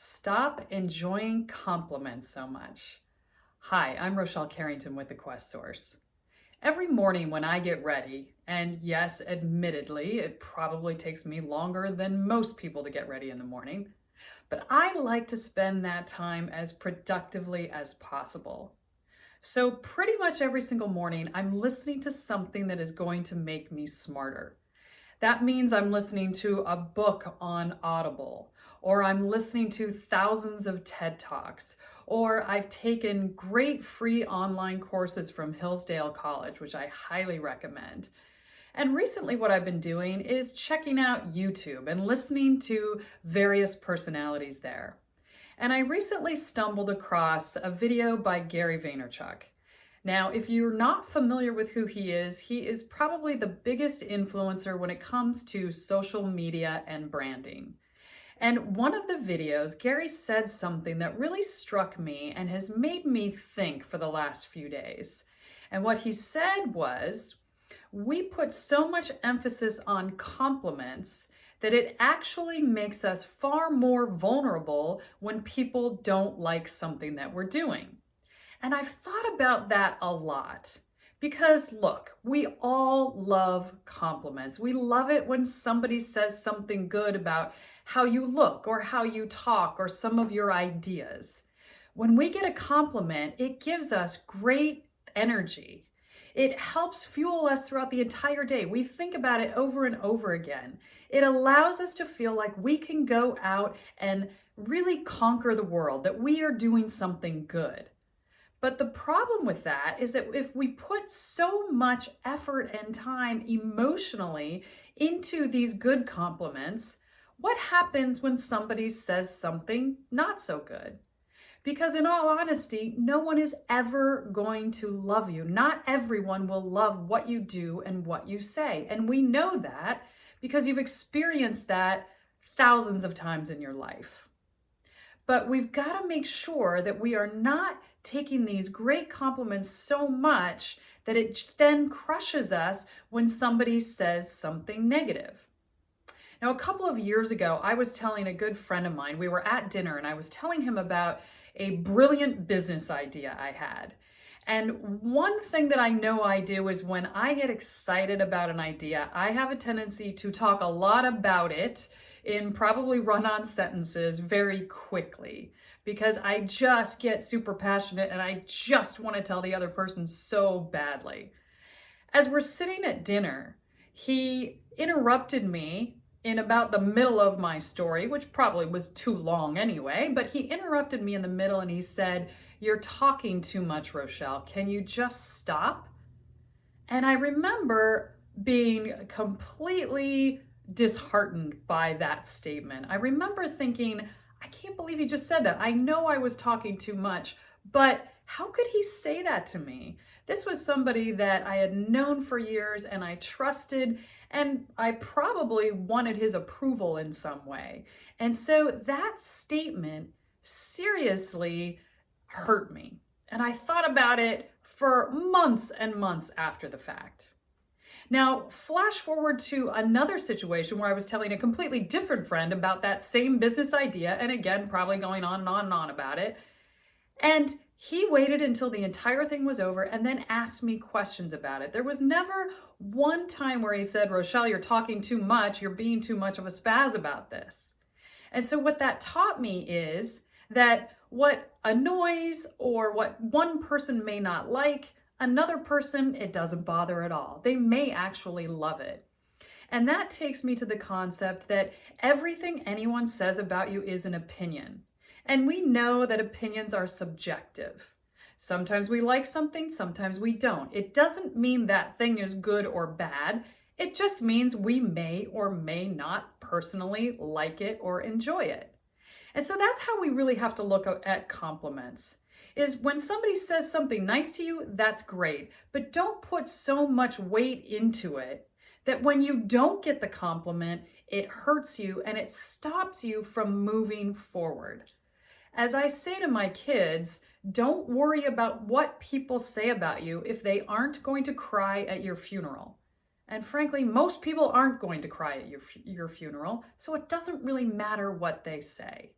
Stop enjoying compliments so much. Hi, I'm Rochelle Carrington with The Quest Source. Every morning when I get ready, and yes, admittedly, it probably takes me longer than most people to get ready in the morning, but I like to spend that time as productively as possible. So, pretty much every single morning, I'm listening to something that is going to make me smarter. That means I'm listening to a book on Audible, or I'm listening to thousands of TED Talks, or I've taken great free online courses from Hillsdale College, which I highly recommend. And recently, what I've been doing is checking out YouTube and listening to various personalities there. And I recently stumbled across a video by Gary Vaynerchuk. Now, if you're not familiar with who he is probably the biggest influencer when it comes to social media and branding. And one of the videos, Gary said something that really struck me and has made me think for the last few days. And what he said was, we put so much emphasis on compliments that it actually makes us far more vulnerable when people don't like something that we're doing. And I've thought about that a lot because look, we all love compliments. We love it when somebody says something good about how you look or how you talk or some of your ideas. When we get a compliment, it gives us great energy. It helps fuel us throughout the entire day. We think about it over and over again. It allows us to feel like we can go out and really conquer the world, that we are doing something good. But the problem with that is that if we put so much effort and time emotionally into these good compliments, what happens when somebody says something not so good? Because in all honesty, no one is ever going to love you. Not everyone will love what you do and what you say. And we know that because you've experienced that thousands of times in your life. But we've got to make sure that we are not taking these great compliments so much that it then crushes us when somebody says something negative. Now, a couple of years ago, I was telling a good friend of mine, we were at dinner, and I was telling him about a brilliant business idea I had. And one thing that I know I do is when I get excited about an idea, I have a tendency to talk a lot about it in probably run-on sentences very quickly because I just get super passionate and I just want to tell the other person so badly. As we're sitting at dinner, he interrupted me in about the middle of my story, which probably was too long anyway, but he interrupted me in the middle and he said, "You're talking too much, Rochelle. Can you just stop?" And I remember being completely disheartened by that statement. I remember thinking, I can't believe he just said that. I know I was talking too much, but how could he say that to me? This was somebody that I had known for years and I trusted, and I probably wanted his approval in some way. And so that statement seriously hurt me. And I thought about it for months and months after the fact. Now, flash forward to another situation where I was telling a completely different friend about that same business idea, and again, probably going on and on and on about it. And he waited until the entire thing was over and then asked me questions about it. There was never one time where he said, "Rochelle, you're talking too much. You're being too much of a spaz about this." And so what that taught me is that what annoys or what one person may not like, another person, it doesn't bother at all. They may actually love it. And that takes me to the concept that everything anyone says about you is an opinion. And we know that opinions are subjective. Sometimes we like something, sometimes we don't. It doesn't mean that thing is good or bad. It just means we may or may not personally like it or enjoy it. And so that's how we really have to look at compliments. Is when somebody says something nice to you, that's great. But don't put so much weight into it that when you don't get the compliment, it hurts you and it stops you from moving forward. As I say to my kids, don't worry about what people say about you if they aren't going to cry at your funeral. And frankly, most people aren't going to cry at your funeral, so it doesn't really matter what they say.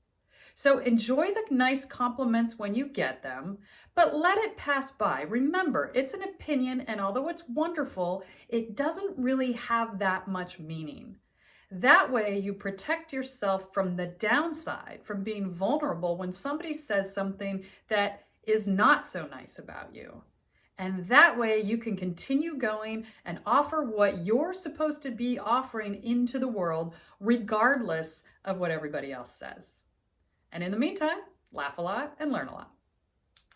So enjoy the nice compliments when you get them, but let it pass by. Remember, it's an opinion, and although it's wonderful, it doesn't really have that much meaning. That way, you protect yourself from the downside, from being vulnerable when somebody says something that is not so nice about you. And that way, you can continue going and offer what you're supposed to be offering into the world, regardless of what everybody else says. And in the meantime, laugh a lot and learn a lot.